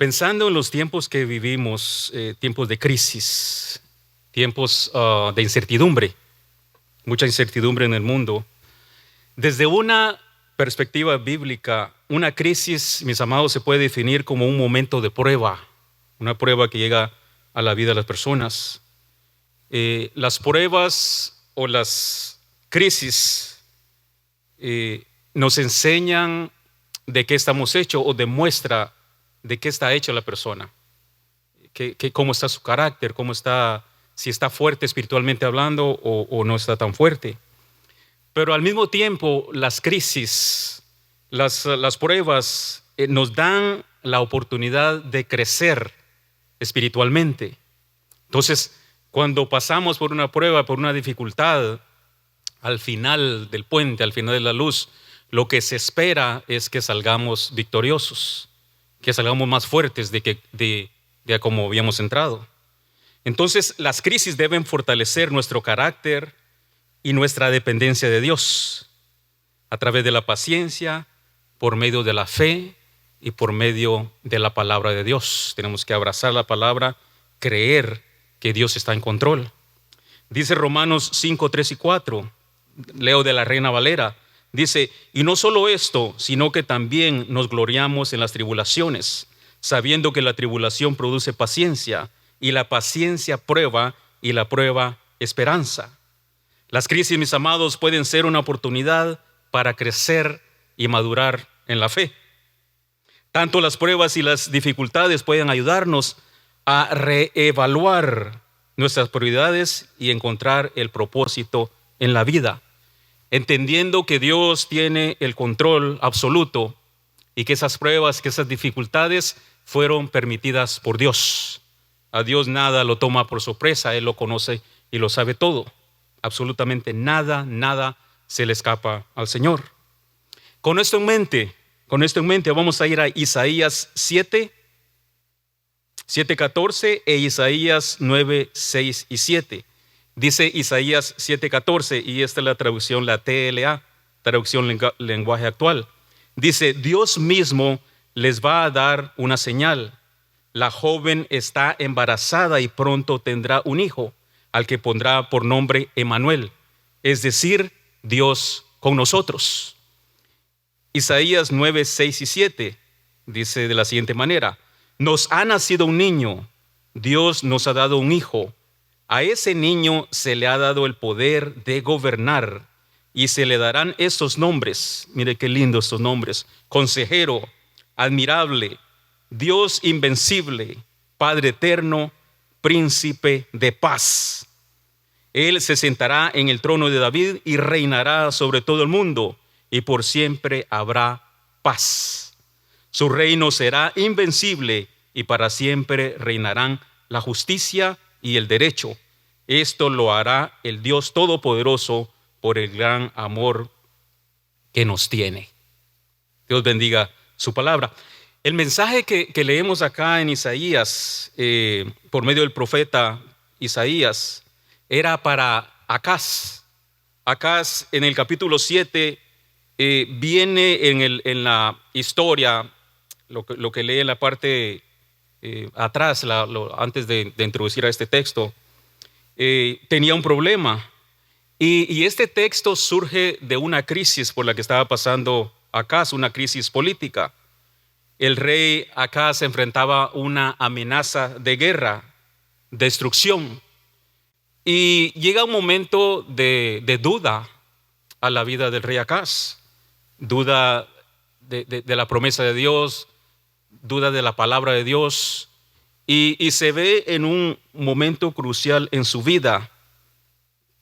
Pensando en los tiempos que vivimos, tiempos de crisis, tiempos de incertidumbre, mucha incertidumbre en el mundo, desde una perspectiva bíblica, una crisis, mis amados, se puede definir como un momento de prueba, una prueba que llega a la vida de las personas. Las pruebas o las crisis nos enseñan de qué estamos hechos o demuestra de qué está hecha la persona, cómo está su carácter, cómo está, si está fuerte espiritualmente hablando o no está tan fuerte. Pero al mismo tiempo, las crisis, las pruebas nos dan la oportunidad de crecer espiritualmente. Entonces, cuando pasamos por una prueba, por una dificultad, al final del puente, al final de la luz, lo que se espera es que salgamos victoriosos, que salgamos más fuertes de como habíamos entrado. Entonces, las crisis deben fortalecer nuestro carácter y nuestra dependencia de Dios a través de la paciencia, por medio de la fe y por medio de la palabra de Dios. Tenemos que abrazar la palabra, creer que Dios está en control. Dice Romanos 5, 3 y 4, leo de la Reina Valera, dice: y no solo esto, sino que también nos gloriamos en las tribulaciones, sabiendo que la tribulación produce paciencia, y la paciencia prueba, y la prueba esperanza. Las crisis, mis amados, pueden ser una oportunidad para crecer y madurar en la fe. Tanto las pruebas y las dificultades pueden ayudarnos a reevaluar nuestras prioridades y encontrar el propósito en la vida, entendiendo que Dios tiene el control absoluto y que esas pruebas, que esas dificultades fueron permitidas por Dios. A Dios nada lo toma por sorpresa, Él lo conoce y lo sabe todo. Absolutamente nada se le escapa al Señor. Con esto en mente vamos a ir a Isaías 7:14 e Isaías 9, 6 y 7. Dice Isaías 7:14, y esta es la traducción, la TLA, traducción lenguaje actual. Dice: Dios mismo les va a dar una señal. La joven está embarazada y pronto tendrá un hijo, al que pondrá por nombre Emmanuel, es decir, Dios con nosotros. Isaías 9, 6 y 7 dice de la siguiente manera: nos ha nacido un niño, Dios nos ha dado un hijo. A ese niño se le ha dado el poder de gobernar y se le darán estos nombres. Mire qué lindos estos nombres: Consejero, Admirable, Dios Invencible, Padre Eterno, Príncipe de Paz. Él se sentará en el trono de David y reinará sobre todo el mundo, y por siempre habrá paz. Su reino será invencible y para siempre reinarán la justicia y el derecho. Esto lo hará el Dios Todopoderoso por el gran amor que nos tiene. Dios bendiga su palabra. El mensaje que leemos acá en Isaías, por medio del profeta Isaías, era para Acaz. Acaz, en el capítulo 7, viene en la historia, lo que lee en la parte atrás, antes de introducir a este texto, tenía un problema. Y este texto surge de una crisis por la que estaba pasando Acaz, una crisis política. El rey Acaz enfrentaba una amenaza de guerra, destrucción. Y llega un momento de duda a la vida del rey Acaz. Duda de la promesa de Dios, duda de la palabra de Dios. Y se ve en un momento crucial en su vida,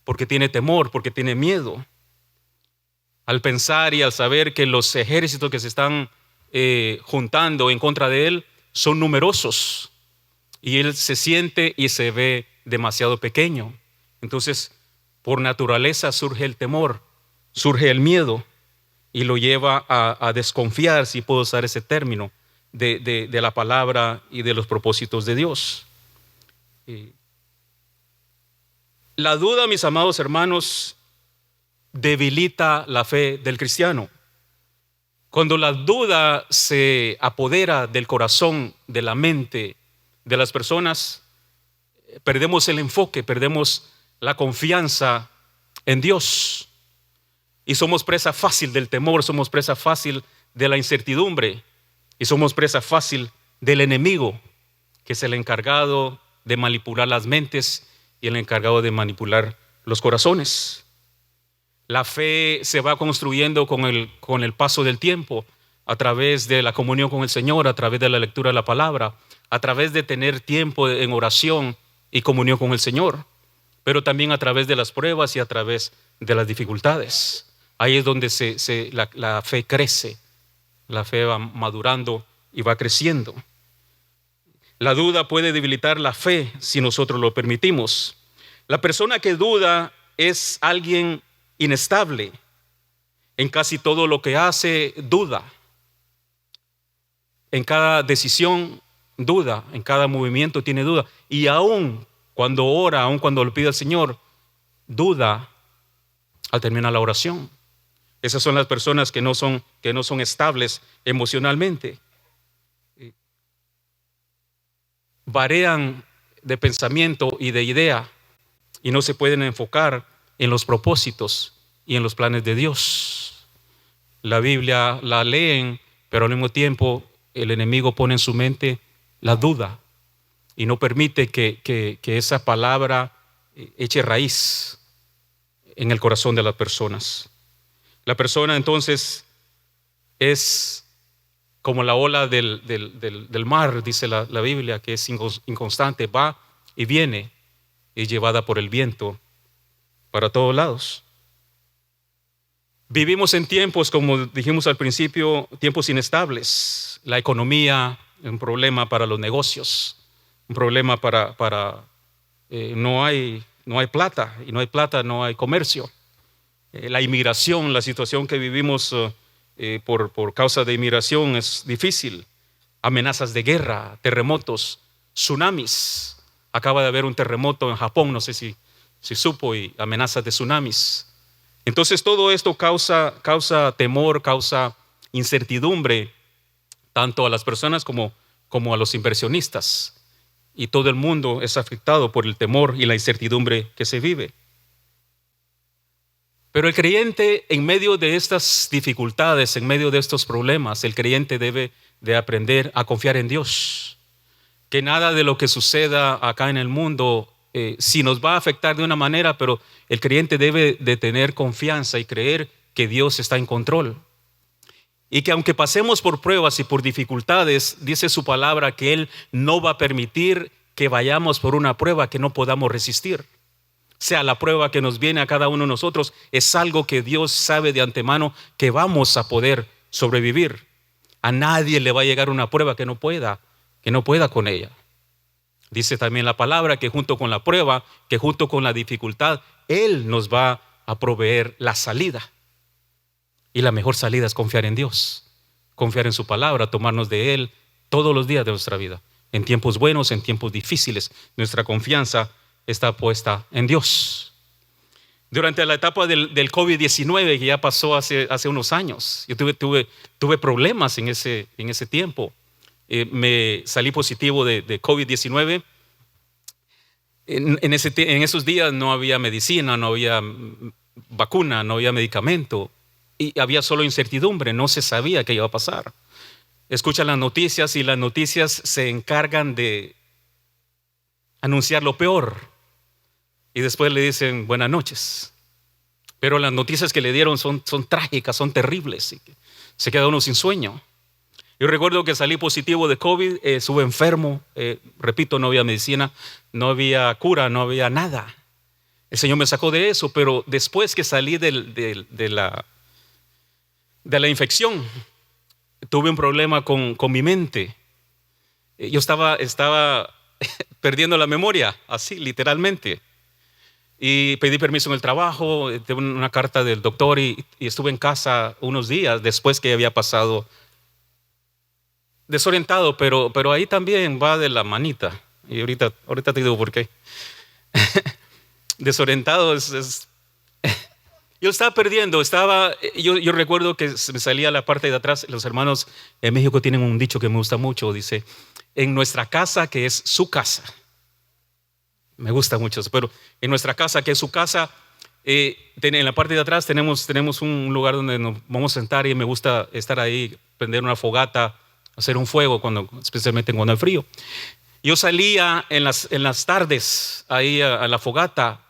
porque tiene temor, porque tiene miedo. Al pensar y al saber que los ejércitos que se están juntando en contra de él son numerosos, y él se siente y se ve demasiado pequeño. Entonces, por naturaleza surge el temor, surge el miedo, y lo lleva a desconfiar, si puedo usar ese término, de la palabra y de los propósitos de Dios. La duda, mis amados hermanos, debilita la fe del cristiano. Cuando la duda se apodera del corazón, de la mente de las personas, perdemos el enfoque, perdemos la confianza en Dios. Y somos presa fácil del temor, somos presa fácil de la incertidumbre y somos presa fácil del enemigo, que es el encargado de manipular las mentes y el encargado de manipular los corazones. La fe se va construyendo con el paso del tiempo, a través de la comunión con el Señor, a través de la lectura de la palabra, a través de tener tiempo en oración y comunión con el Señor, pero también a través de las pruebas y a través de las dificultades. Ahí es donde la fe crece, la fe va madurando y va creciendo. La duda puede debilitar la fe si nosotros lo permitimos. La persona que duda es alguien inestable. En casi todo lo que hace, duda. En cada decisión, duda. En cada movimiento tiene duda. Y aún cuando ora, aún cuando le pide al Señor, duda al terminar la oración. Esas son las personas que no son estables emocionalmente. Varían de pensamiento y de idea y no se pueden enfocar en los propósitos y en los planes de Dios. La Biblia la leen, pero al mismo tiempo el enemigo pone en su mente la duda y no permite que esa palabra eche raíz en el corazón de las personas. La persona entonces es como la ola del mar, dice la Biblia, que es inconstante, va y viene, y llevada por el viento para todos lados. Vivimos en tiempos, como dijimos al principio, tiempos inestables. La economía, un problema para los negocios, un problema no hay plata, y no hay plata, no hay comercio. La inmigración, la situación que vivimos por causa de inmigración es difícil. Amenazas de guerra, terremotos, tsunamis. Acaba de haber un terremoto en Japón, no sé si supo, y amenazas de tsunamis. Entonces todo esto causa temor, causa incertidumbre, tanto a las personas como a los inversionistas. Y todo el mundo es afectado por el temor y la incertidumbre que se vive. Pero el creyente, en medio de estas dificultades, en medio de estos problemas, el creyente debe de aprender a confiar en Dios. Que nada de lo que suceda acá en el mundo, sí nos va a afectar de una manera, pero el creyente debe de tener confianza y creer que Dios está en control. Y que aunque pasemos por pruebas y por dificultades, dice su palabra que Él no va a permitir que vayamos por una prueba que no podamos resistir. Sea la prueba que nos viene a cada uno de nosotros, es algo que Dios sabe de antemano que vamos a poder sobrevivir. A nadie le va a llegar una prueba que no pueda con ella. Dice también la palabra que junto con la prueba, que junto con la dificultad, Él nos va a proveer la salida. Y la mejor salida es confiar en Dios, confiar en su palabra, tomarnos de Él todos los días de nuestra vida. En tiempos buenos, en tiempos difíciles, nuestra confianza está puesta en Dios. Durante la etapa del COVID-19, que ya pasó hace unos años, yo tuve problemas en ese tiempo. Me salí positivo de COVID-19. En esos días no había medicina, no había vacuna, no había medicamento y había solo incertidumbre, no se sabía qué iba a pasar. Escuchan las noticias y las noticias se encargan de anunciar lo peor y después le dicen buenas noches. Pero las noticias que le dieron son trágicas, son terribles, y se queda uno sin sueño. Yo recuerdo que salí positivo de COVID, estuve enfermo, repito, no había medicina, no había cura, no había nada. El Señor me sacó de eso, pero después que salí de la infección, tuve un problema con mi mente. Yo estaba perdiendo la memoria, así literalmente. Y pedí permiso en el trabajo, tuve una carta del doctor y estuve en casa unos días después que había pasado desorientado, pero ahí también va de la manita. Y ahorita te digo por qué. Desorientado Yo estaba perdiendo, yo recuerdo que me salía a la parte de atrás. Los hermanos en México tienen un dicho que me gusta mucho, dice, en nuestra casa que es su casa. Me gusta mucho eso, pero en nuestra casa que es su casa, en la parte de atrás tenemos un lugar donde nos vamos a sentar y me gusta estar ahí, prender una fogata, hacer un fuego, especialmente cuando hay frío. Yo salía en las tardes ahí a la fogata,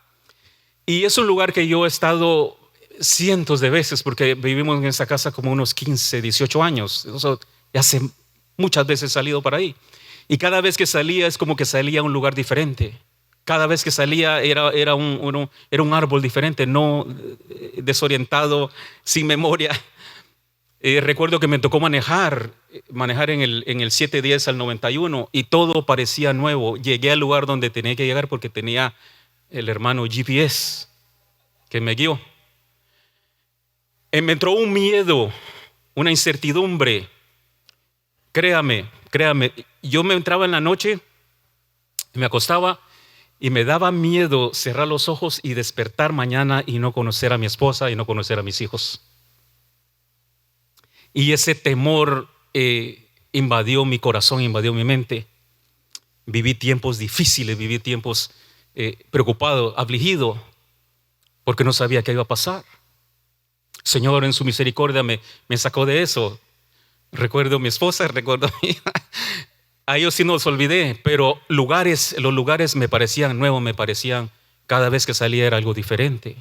y es un lugar que yo he estado cientos de veces, porque vivimos en esa casa como unos 15, 18 años. Ya hace muchas veces he salido para ahí. Y cada vez que salía es como que salía a un lugar diferente. Cada vez que salía era un árbol diferente, no desorientado, sin memoria. Recuerdo que me tocó manejar en el 710 al 91 y todo parecía nuevo. Llegué al lugar donde tenía que llegar porque tenía el hermano GPS que me guió. Me entró un miedo, una incertidumbre. Créame, yo me entraba en la noche, me acostaba y me daba miedo cerrar los ojos y despertar mañana y no conocer a mi esposa y no conocer a mis hijos. Y ese temor invadió mi corazón, invadió mi mente. Viví tiempos difíciles, viví tiempos preocupado, afligido, porque no sabía qué iba a pasar. Señor, en su misericordia me sacó de eso. Recuerdo a mi esposa, recuerdo a mi hija. A ellos sí no los olvidé, pero los lugares me parecían nuevos, cada vez que salía era algo diferente.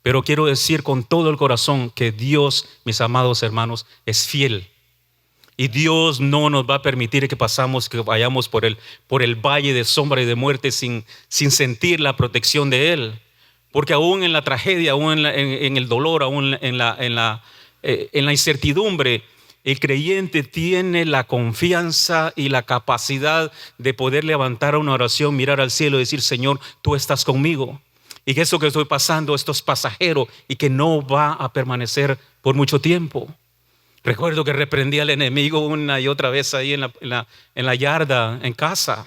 Pero quiero decir con todo el corazón que Dios, mis amados hermanos, es fiel. Y Dios no nos va a permitir que vayamos por el valle de sombra y de muerte sin sentir la protección de Él. Porque aún en la tragedia, aún en el dolor, aún en la incertidumbre, el creyente tiene la confianza y la capacidad de poder levantar una oración, mirar al cielo y decir: Señor, tú estás conmigo. Y que esto que estoy pasando, esto es pasajero y que no va a permanecer por mucho tiempo. Recuerdo que reprendí al enemigo una y otra vez ahí en la yarda, en casa.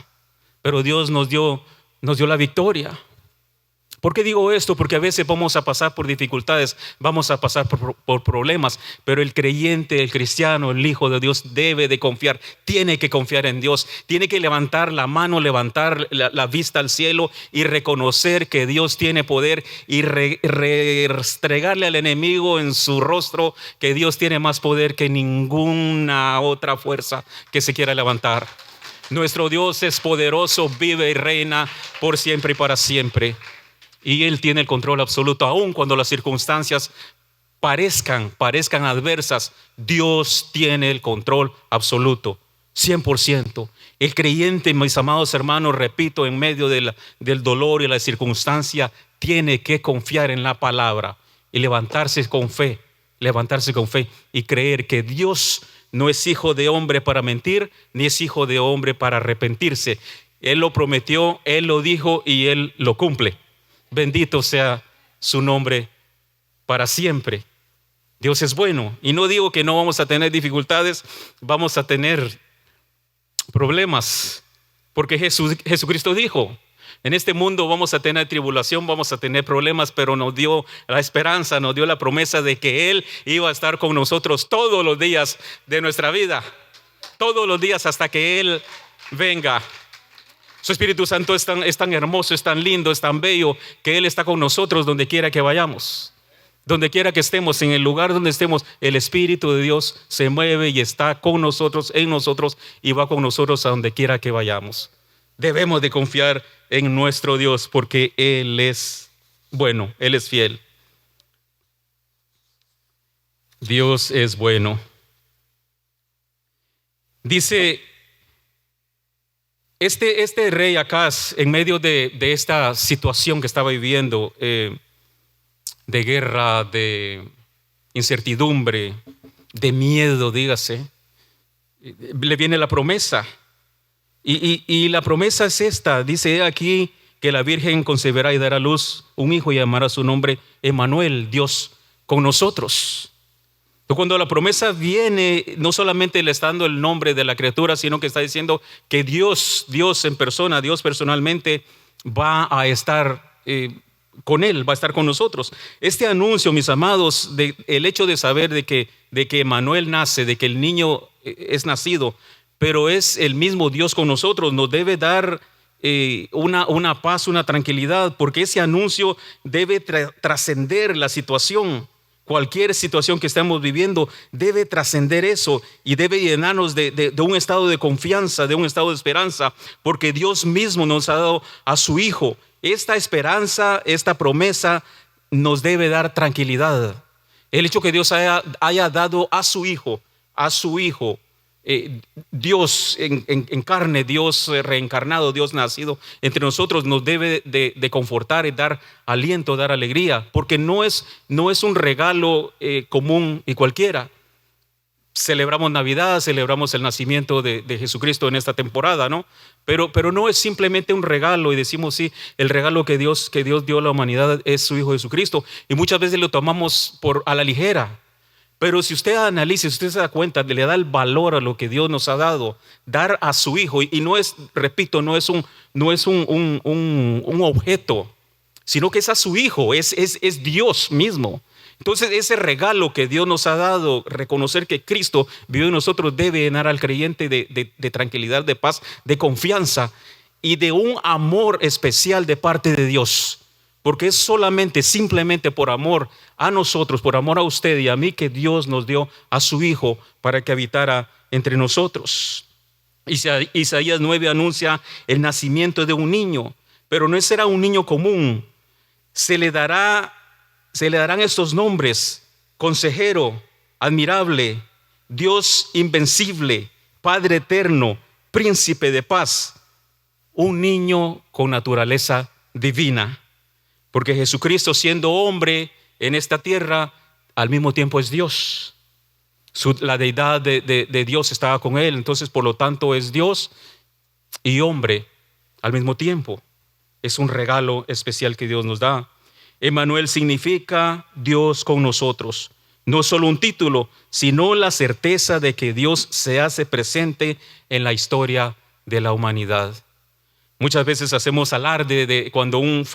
Pero Dios nos dio la victoria. ¿Por qué digo esto? Porque a veces vamos a pasar por dificultades, vamos a pasar por problemas, pero el creyente, el cristiano, el hijo de Dios debe de confiar, tiene que confiar en Dios, tiene que levantar la mano, levantar la vista al cielo y reconocer que Dios tiene poder y restregarle al enemigo en su rostro que Dios tiene más poder que ninguna otra fuerza que se quiera levantar. Nuestro Dios es poderoso, vive y reina por siempre y para siempre. Y Él tiene el control absoluto, aun cuando las circunstancias parezcan adversas. Dios tiene el control absoluto, 100%. El creyente, mis amados hermanos, repito, en medio del dolor y la circunstancia, tiene que confiar en la palabra y levantarse con fe y creer que Dios no es hijo de hombre para mentir, ni es hijo de hombre para arrepentirse. Él lo prometió, Él lo dijo y Él lo cumple. Bendito sea su nombre para siempre. Dios es bueno. Y no digo que no vamos a tener dificultades, vamos a tener problemas. Porque Jesucristo dijo: en este mundo vamos a tener tribulación, vamos a tener problemas, pero nos dio la esperanza, nos dio la promesa de que Él iba a estar con nosotros todos los días de nuestra vida. Todos los días hasta que Él venga. Su Espíritu Santo es tan hermoso, es tan lindo, es tan bello, que Él está con nosotros donde quiera que vayamos. Donde quiera que estemos, en el lugar donde estemos, el Espíritu de Dios se mueve y está con nosotros, en nosotros, y va con nosotros a donde quiera que vayamos. Debemos de confiar en nuestro Dios porque Él es bueno, Él es fiel. Dios es bueno. Dice este rey Acaz, en medio de esta situación que estaba viviendo, de guerra, de incertidumbre, de miedo, dígase, le viene la promesa. Y la promesa es esta: dice aquí que la Virgen concebirá y dará a luz un hijo y llamará su nombre Emmanuel, Dios con nosotros. Cuando la promesa viene, no solamente le está dando el nombre de la criatura, sino que está diciendo que Dios en persona, Dios personalmente va a estar con Él, va a estar con nosotros. Este anuncio, mis amados, el hecho de saber de que Emmanuel nace, de que el niño es nacido, pero es el mismo Dios con nosotros, nos debe dar una paz, una tranquilidad, porque ese anuncio debe trascender la situación. Cualquier situación que estemos viviendo debe trascender eso y debe llenarnos de un estado de confianza, de un estado de esperanza, porque Dios mismo nos ha dado a su Hijo. Esta esperanza, esta promesa nos debe dar tranquilidad. El hecho que Dios haya dado a su Hijo, Dios en carne, Dios reencarnado, Dios nacido entre nosotros, nos debe de confortar y dar aliento, dar alegría, porque no es un regalo común y cualquiera. Celebramos Navidad, celebramos el nacimiento de Jesucristo en esta temporada, ¿no? Pero no es simplemente un regalo y decimos, sí, el regalo que Dios dio a la humanidad es su Hijo Jesucristo, y muchas veces lo tomamos a la ligera. Pero si usted analiza, si usted se da cuenta, le da el valor a lo que Dios nos ha dado, dar a su Hijo, y no es, repito, no es un objeto, sino que es a su Hijo, es Dios mismo. Entonces ese regalo que Dios nos ha dado, reconocer que Cristo vivió en nosotros, debe llenar al creyente de tranquilidad, de paz, de confianza y de un amor especial de parte de Dios. Porque es simplemente por amor a nosotros, por amor a usted y a mí, que Dios nos dio a su Hijo para que habitara entre nosotros. Isaías 9 anuncia el nacimiento de un niño, pero no será un niño común. Se le darán estos nombres: Consejero, Admirable, Dios Invencible, Padre Eterno, Príncipe de Paz. Un niño con naturaleza divina. Porque Jesucristo, siendo hombre en esta tierra, al mismo tiempo es Dios. La deidad de Dios estaba con él. Entonces, por lo tanto, es Dios y hombre al mismo tiempo. Es un regalo especial que Dios nos da. Emmanuel significa Dios con nosotros. No solo un título, sino la certeza de que Dios se hace presente en la historia de la humanidad. Muchas veces hacemos alarde de cuando un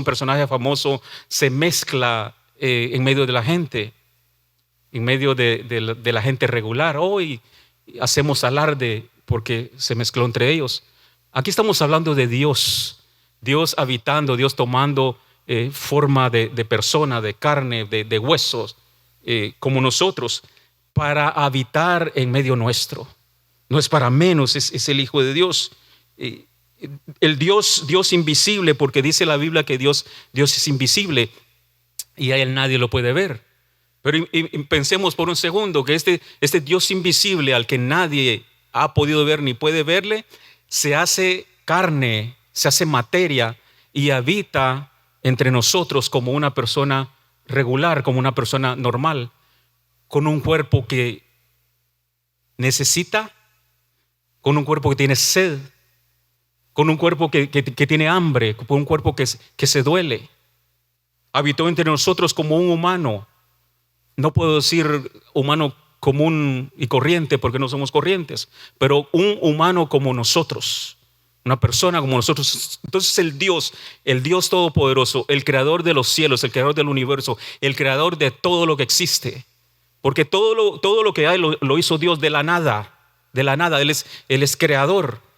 personaje famoso se mezcla en medio de la gente, en medio de la gente regular. Hoy hacemos alarde porque se mezcló entre ellos. Aquí estamos hablando de Dios habitando, Dios tomando forma de persona, de carne, de huesos, como nosotros, para habitar en medio nuestro. No es para menos, es el Hijo de Dios. El Dios invisible, porque dice la Biblia que Dios es invisible y a Él nadie lo puede ver. Pero pensemos por un segundo que este Dios invisible, al que nadie ha podido ver ni puede verle, se hace carne, se hace materia y habita entre nosotros como una persona regular, como una persona normal, con un cuerpo que necesita, con un cuerpo que tiene sed, con un cuerpo que tiene hambre, con un cuerpo que se duele. Habitó entre nosotros como un humano. No puedo decir humano común y corriente porque no somos corrientes, pero un humano como nosotros, una persona como nosotros. Entonces el Dios todopoderoso, el creador de los cielos, el creador del universo, el creador de todo lo que existe, porque todo lo que hay lo hizo Dios de la nada. Él es creador.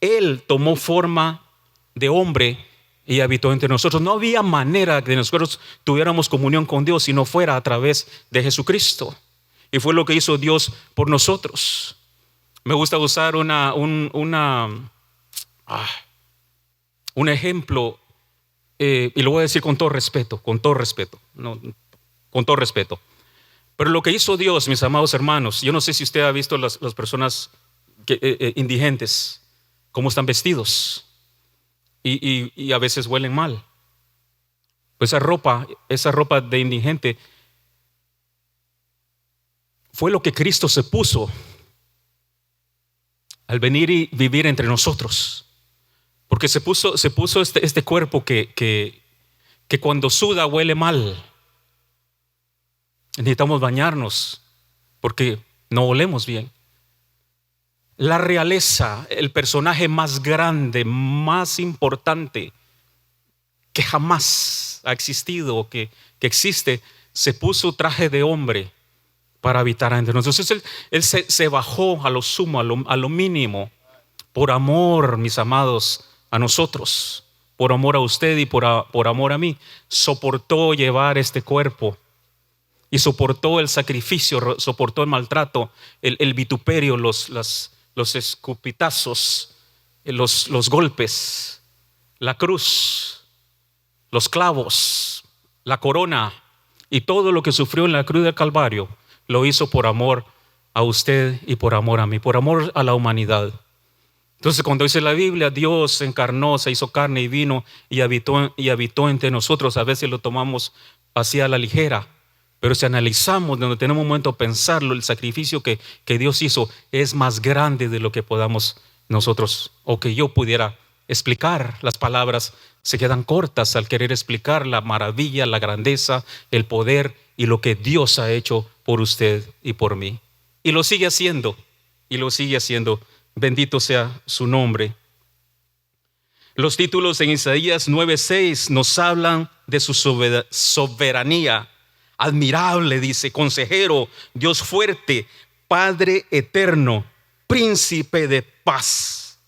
Él tomó forma de hombre y habitó entre nosotros. No había manera que nosotros tuviéramos comunión con Dios si no fuera a través de Jesucristo. Y fue lo que hizo Dios por nosotros. Me gusta usar un ejemplo, y lo voy a decir con todo respeto, Pero lo que hizo Dios, mis amados hermanos, yo no sé si usted ha visto las personas indigentes, cómo están vestidos, y a veces huelen mal. Pues esa ropa de indigente fue lo que Cristo se puso al venir y vivir entre nosotros, porque se puso este cuerpo que cuando suda huele mal. Necesitamos bañarnos porque no olemos bien. La realeza, el personaje más grande, más importante que jamás ha existido o que existe, se puso traje de hombre para habitar entre nosotros. Entonces él se bajó a lo sumo, a lo mínimo, por amor, mis amados, a nosotros, por amor a usted y por amor a mí. Soportó llevar este cuerpo y soportó el sacrificio, soportó el maltrato, el vituperio, los escupitazos, los golpes, la cruz, los clavos, la corona y todo lo que sufrió en la cruz del Calvario. Lo hizo por amor a usted y por amor a mí, por amor a la humanidad. Entonces, cuando dice la Biblia, Dios se encarnó, se hizo carne y vino y habitó entre nosotros, a veces lo tomamos así a la ligera. Pero si analizamos, donde tenemos un momento a pensarlo, el sacrificio que Dios hizo es más grande de lo que podamos nosotros o que yo pudiera explicar. Las palabras se quedan cortas al querer explicar la maravilla, la grandeza, el poder y lo que Dios ha hecho por usted y por mí. Y lo sigue haciendo, y lo sigue haciendo. Bendito sea su nombre. Los títulos en Isaías 9:6 nos hablan de su soberanía. Admirable, dice, consejero, Dios fuerte, Padre eterno, príncipe de paz.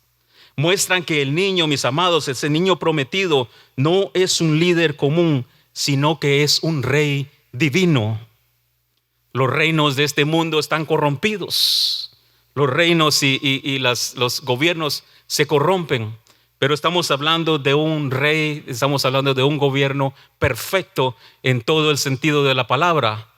Muestran que el niño, mis amados, ese niño prometido, no es un líder común, sino que es un rey divino. Los reinos de este mundo están corrompidos. Los reinos y los gobiernos se corrompen. Pero estamos hablando de un rey, estamos hablando de un gobierno perfecto en todo el sentido de la palabra.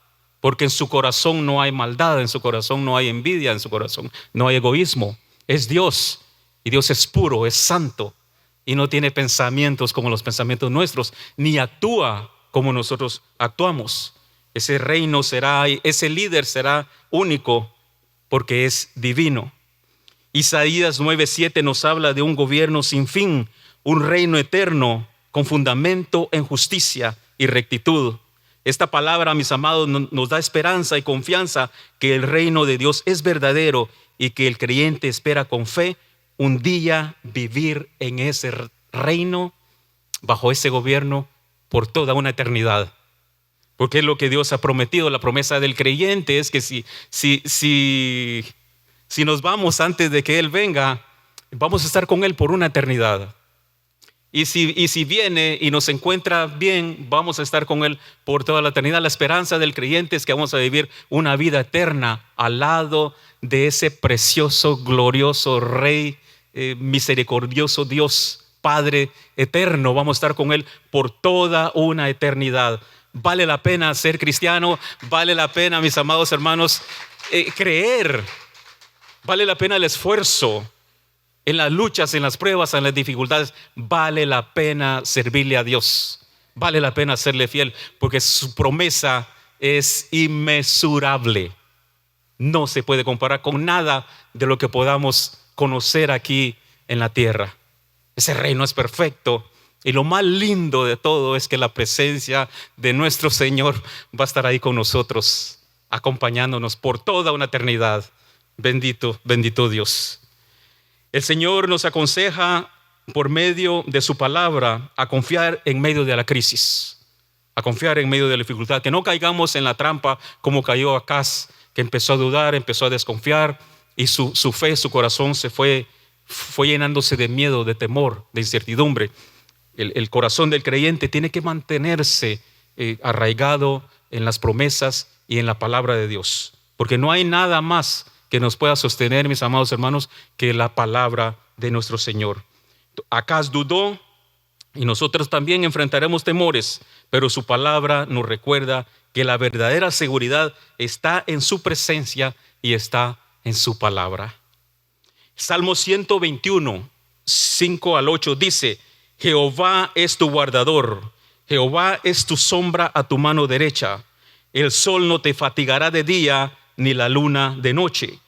Porque en su corazón no hay maldad, en su corazón no hay envidia, en su corazón no hay egoísmo. Es Dios, y Dios es puro, es santo, y no tiene pensamientos como los pensamientos nuestros, ni actúa como nosotros actuamos. Ese reino será, ese líder será único porque es divino. Isaías 9:7 nos habla de un gobierno sin fin, un reino eterno con fundamento en justicia y rectitud. Esta palabra, mis amados, nos da esperanza y confianza que el reino de Dios es verdadero y que el creyente espera con fe un día vivir en ese reino, bajo ese gobierno, por toda una eternidad. Porque es lo que Dios ha prometido. La promesa del creyente es que si nos vamos antes de que Él venga, vamos a estar con Él por una eternidad. Y si viene y nos encuentra bien, vamos a estar con Él por toda la eternidad. La esperanza del creyente es que vamos a vivir una vida eterna al lado de ese precioso, glorioso Rey, misericordioso Dios, Padre eterno. Vamos a estar con Él por toda una eternidad. Vale la pena ser cristiano, vale la pena, mis amados hermanos, creer. Vale la pena el esfuerzo en las luchas, en las pruebas, en las dificultades. Vale la pena servirle a Dios. Vale la pena serle fiel porque su promesa es inmesurable. No se puede comparar con nada de lo que podamos conocer aquí en la tierra. Ese reino es perfecto. Y lo más lindo de todo es que la presencia de nuestro Señor va a estar ahí con nosotros, acompañándonos por toda una eternidad. Bendito, bendito Dios. El Señor nos aconseja por medio de su palabra a confiar en medio de la crisis, a confiar en medio de la dificultad, que no caigamos en la trampa como cayó Acaz, que empezó a dudar, empezó a desconfiar y su fe, su corazón se fue llenándose de miedo, de temor, de incertidumbre. El corazón del creyente tiene que mantenerse arraigado en las promesas y en la palabra de Dios, porque no hay nada más que nos pueda sostener, mis amados hermanos, que la palabra de nuestro Señor. Acaz dudó y nosotros también enfrentaremos temores, pero su palabra nos recuerda que la verdadera seguridad está en su presencia y está en su palabra. Salmo 121, 5 al 8 dice: Jehová es tu guardador, Jehová es tu sombra a tu mano derecha. El sol no te fatigará de día, ni la luna de noche.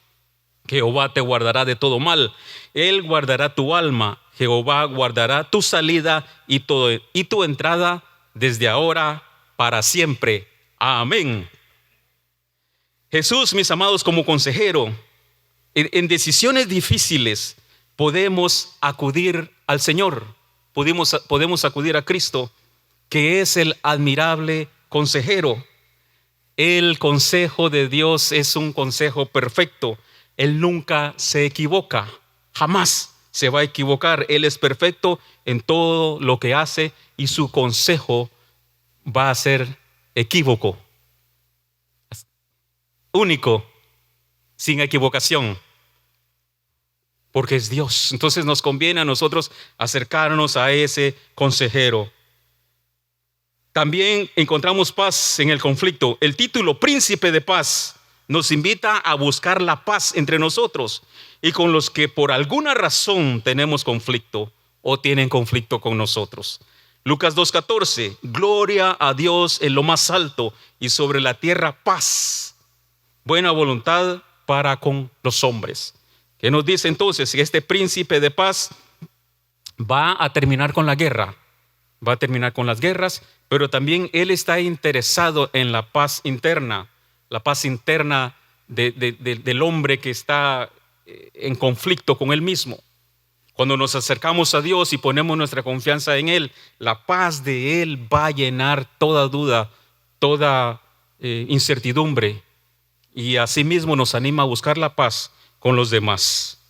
Jehová te guardará de todo mal. Él guardará tu alma. Jehová guardará tu salida y tu entrada desde ahora para siempre. Amén. Jesús, mis amados, como consejero, en decisiones difíciles podemos acudir al Señor. podemos acudir a Cristo, que es el admirable consejero. El consejo de Dios es un consejo perfecto. Él nunca se equivoca, jamás se va a equivocar. Él es perfecto en todo lo que hace y su consejo va a ser equívoco, único, sin equivocación, porque es Dios. Entonces nos conviene a nosotros acercarnos a ese consejero. También encontramos paz en el conflicto. El título Príncipe de Paz nos invita a buscar la paz entre nosotros y con los que por alguna razón tenemos conflicto o tienen conflicto con nosotros. Lucas 2:14, gloria a Dios en lo más alto y sobre la tierra paz, buena voluntad para con los hombres. ¿Qué nos dice entonces? Que este príncipe de paz va a terminar con la guerra, va a terminar con las guerras, pero también Él está interesado en la paz interna del hombre que está en conflicto con Él mismo. Cuando nos acercamos a Dios y ponemos nuestra confianza en Él, la paz de Él va a llenar toda duda, toda incertidumbre, y asimismo nos anima a buscar la paz con los demás.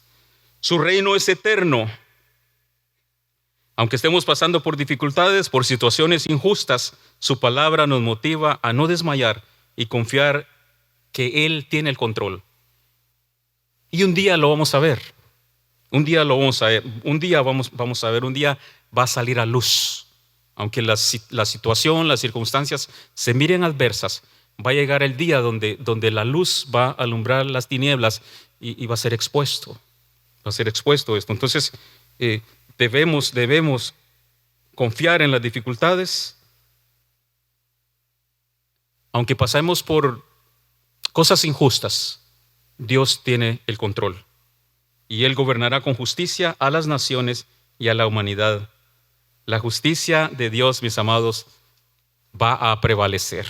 Su reino es eterno. Aunque estemos pasando por dificultades, por situaciones injustas, su palabra nos motiva a no desmayar y confiar que Él tiene el control. Y un día lo vamos a ver. Un día lo vamos a ver. Un día vamos a ver. Un día va a salir a luz. Aunque la situación, las circunstancias se miren adversas, va a llegar el día donde la luz va a alumbrar las tinieblas y va a ser expuesto. Va a ser expuesto esto. Entonces, debemos confiar en las dificultades. Aunque pasemos por cosas injustas, Dios tiene el control. Y Él gobernará con justicia a las naciones y a la humanidad. La justicia de Dios, mis amados, va a prevalecer.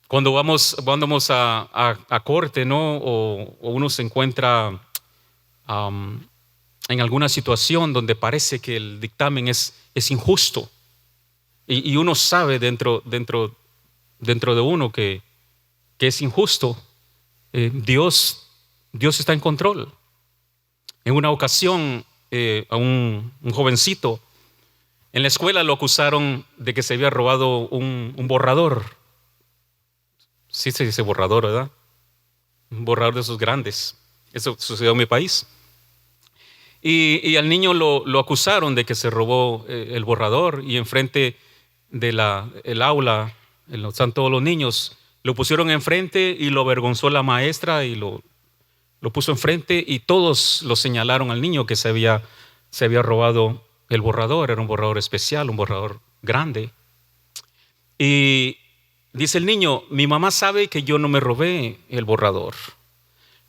Cuando vamos a corte, ¿no? O uno se encuentra en alguna situación donde parece que el dictamen es injusto, y uno sabe dentro de uno que es injusto, Dios está en control. En una ocasión, a un jovencito en la escuela lo acusaron de que se había robado un borrador. Sí se dice borrador, ¿verdad? Un borrador de esos grandes. Eso sucedió en mi país. Y al niño lo acusaron de que se robó el borrador, y enfrente del aula, están todos los niños, lo pusieron enfrente y lo avergonzó la maestra y lo puso enfrente, y todos lo señalaron al niño que se había robado el borrador. Era un borrador especial, un borrador grande. Y dice el niño: mi mamá sabe que yo no me robé el borrador.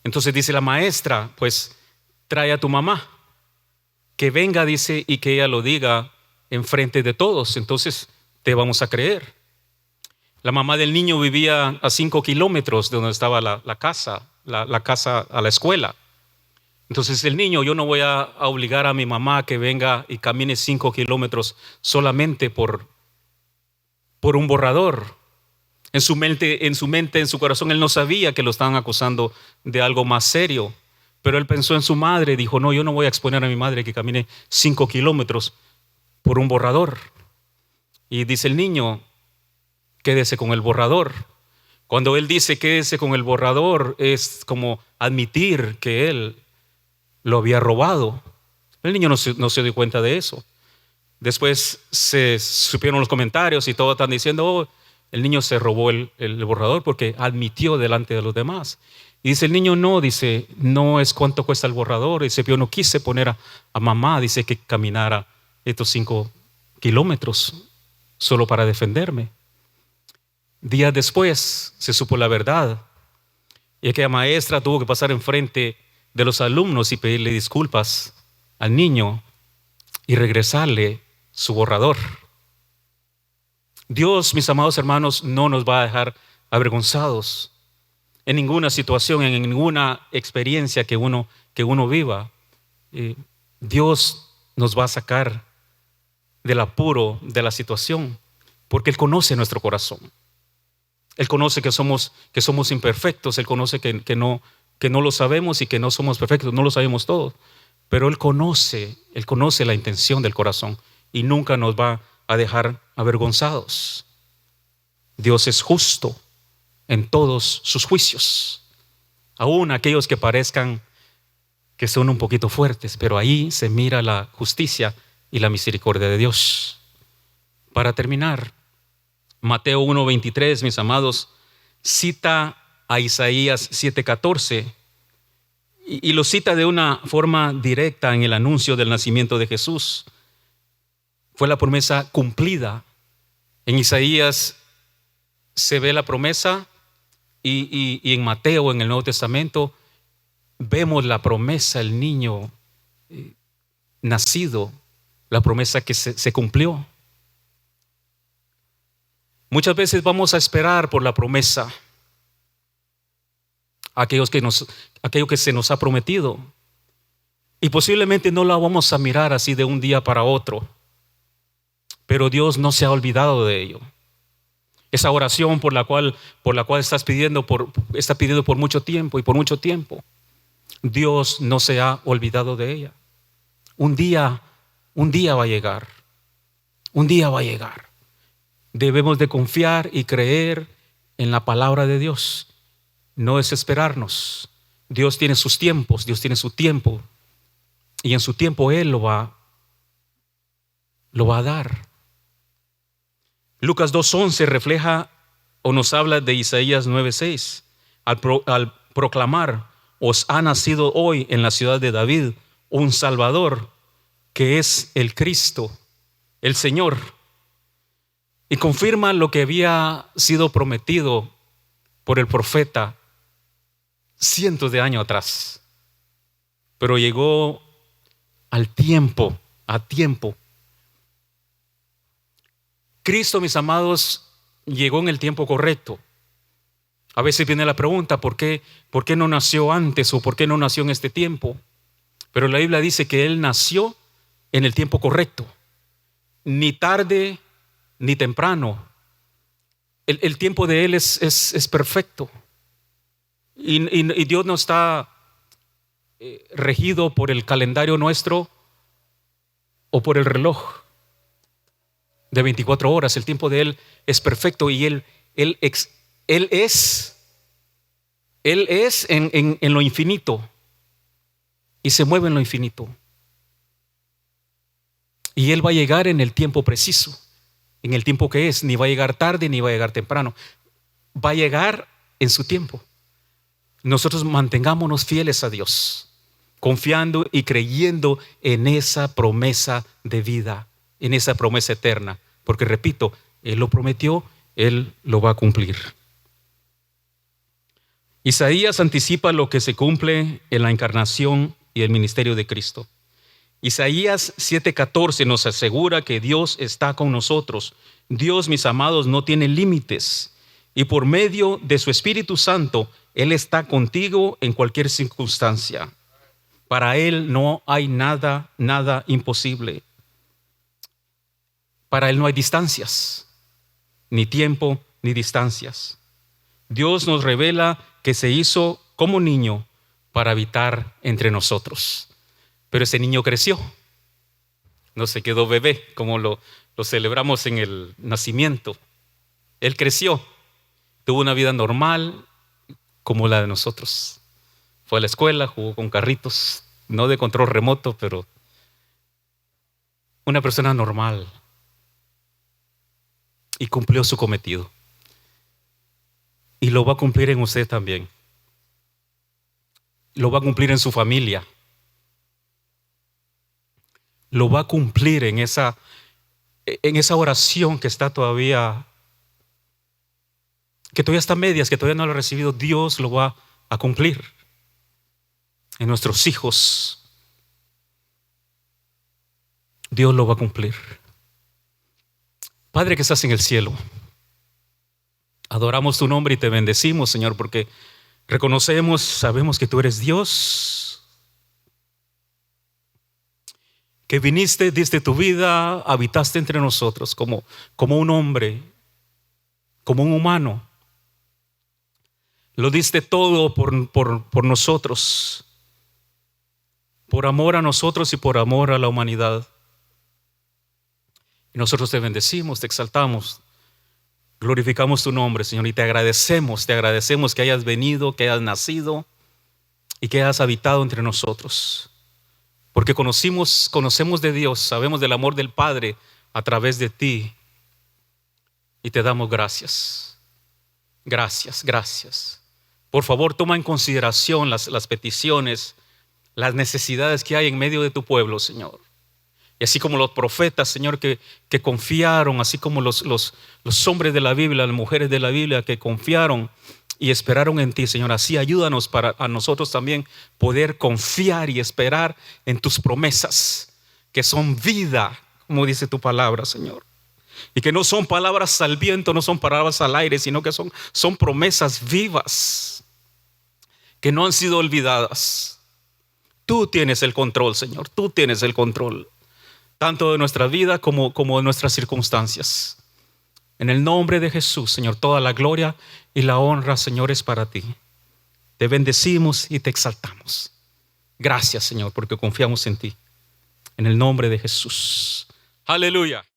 Entonces dice la maestra: pues trae a tu mamá, que venga, dice, y que ella lo diga enfrente de todos, entonces te vamos a creer. La mamá del niño vivía a 5 kilómetros de donde estaba la casa a la escuela. Entonces el niño: yo no voy a obligar a mi mamá a que venga y camine 5 kilómetros solamente por un borrador. En su mente, en su corazón, él no sabía que lo estaban acusando de algo más serio, pero él pensó en su madre. Dijo: no, yo no voy a exponer a mi madre que camine 5 kilómetros por un borrador. Y dice el niño: quédese con el borrador. Cuando él dice quédese con el borrador, es como admitir que él lo había robado. El niño no se dio cuenta de eso. Después se supieron los comentarios y todos están diciendo: oh, el niño se robó el borrador porque admitió delante de los demás. Y dice el niño: no, dice, no es cuánto cuesta el borrador. Dice: yo no quise poner a mamá, dice, que caminara estos 5 kilómetros solo para defenderme. Días después se supo la verdad, y aquella maestra tuvo que pasar enfrente de los alumnos y pedirle disculpas al niño y regresarle su borrador. Dios, mis amados hermanos, no nos va a dejar avergonzados en ninguna situación, en ninguna experiencia que uno viva. Dios nos va a sacar del apuro de la situación, porque Él conoce nuestro corazón. Él conoce que somos imperfectos. Él conoce que no lo sabemos y que no somos perfectos. No lo sabemos todo. Pero Él conoce la intención del corazón y nunca nos va a dejar avergonzados. Dios es justo en todos sus juicios. Aún aquellos que parezcan que son un poquito fuertes, pero ahí se mira la justicia y la misericordia de Dios. Para terminar, Mateo 1:23, mis amados, cita a Isaías 7:14 y lo cita de una forma directa en el anuncio del nacimiento de Jesús. Fue la promesa cumplida. En Isaías se ve la promesa y en Mateo, en el Nuevo Testamento, vemos la promesa, el niño nacido, la promesa que se cumplió. Muchas veces vamos a esperar por la promesa, aquello que se nos ha prometido, y posiblemente no la vamos a mirar así de un día para otro, pero Dios no se ha olvidado de ello. Esa oración por la cual estás pidiendo por mucho tiempo y por mucho tiempo, Dios no se ha olvidado de ella. Un día va a llegar. Un día va a llegar. Debemos de confiar y creer en la palabra de Dios. No desesperarnos. Dios tiene sus tiempos, Dios tiene su tiempo. Y en su tiempo Él lo va a dar. Lucas 2:11 refleja o nos habla de Isaías 9:6. Al proclamar: os ha nacido hoy en la ciudad de David un Salvador, que es el Cristo, el Señor. Y confirma lo que había sido prometido por el profeta cientos de años atrás. Pero llegó a tiempo. Cristo, mis amados, llegó en el tiempo correcto. A veces viene la pregunta, ¿por qué no nació antes o por qué no nació en este tiempo? Pero la Biblia dice que Él nació en el tiempo correcto, ni tarde ni temprano. El tiempo de Él es perfecto. Y Dios no está regido por el calendario nuestro o por el reloj de 24 horas. El tiempo de Él es perfecto y Él es en lo infinito y se mueve en lo infinito. Y Él va a llegar en el tiempo preciso, en el tiempo que es. Ni va a llegar tarde ni va a llegar temprano. Va a llegar en su tiempo. Nosotros mantengámonos fieles a Dios, confiando y creyendo en esa promesa de vida, en esa promesa eterna. Porque repito, Él lo prometió, Él lo va a cumplir. Isaías anticipa lo que se cumple en la encarnación y el ministerio de Cristo. Isaías 7:14 nos asegura que Dios está con nosotros. Dios, mis amados, no tiene límites. Y por medio de su Espíritu Santo, Él está contigo en cualquier circunstancia. Para Él no hay nada imposible. Para Él no hay distancias, ni tiempo, ni distancias. Dios nos revela que se hizo como niño para habitar entre nosotros. Pero ese niño creció, no se quedó bebé como lo celebramos en el nacimiento. Él creció, tuvo una vida normal como la de nosotros. Fue a la escuela, jugó con carritos, no de control remoto, pero una persona normal. Y cumplió su cometido. Y lo va a cumplir en usted también. Lo va a cumplir en su familia. Lo va a cumplir en esa oración que está todavía, que todavía está a medias, que todavía no lo ha recibido. Dios lo va a cumplir en nuestros hijos. Dios lo va a cumplir. Padre que estás en el cielo, adoramos tu nombre y te bendecimos, Señor, porque sabemos que tú eres Dios, que viniste, diste tu vida, habitaste entre nosotros como un hombre, como un humano. Lo diste todo por nosotros, por amor a nosotros y por amor a la humanidad. Y nosotros te bendecimos, te exaltamos, glorificamos tu nombre, Señor, y te agradecemos que hayas venido, que hayas nacido y que hayas habitado entre nosotros. Porque conocemos de Dios, sabemos del amor del Padre a través de ti. Y te damos gracias. Gracias, gracias. Por favor, toma en consideración las peticiones, las necesidades que hay en medio de tu pueblo, Señor. Y así como los profetas, Señor, que confiaron, así como los hombres de la Biblia, las mujeres de la Biblia que confiaron y esperaron en ti, Señor. Así ayúdanos para a nosotros también poder confiar y esperar en tus promesas, que son vida, como dice tu palabra, Señor. Y que no son palabras al viento, no son palabras al aire, sino que son promesas vivas, que no han sido olvidadas. Tú tienes el control, Señor, tú tienes el control, tanto de nuestra vida como de nuestras circunstancias. En el nombre de Jesús, Señor, toda la gloria y la honra, Señor, es para ti. Te bendecimos y te exaltamos. Gracias, Señor, porque confiamos en ti. En el nombre de Jesús. Aleluya.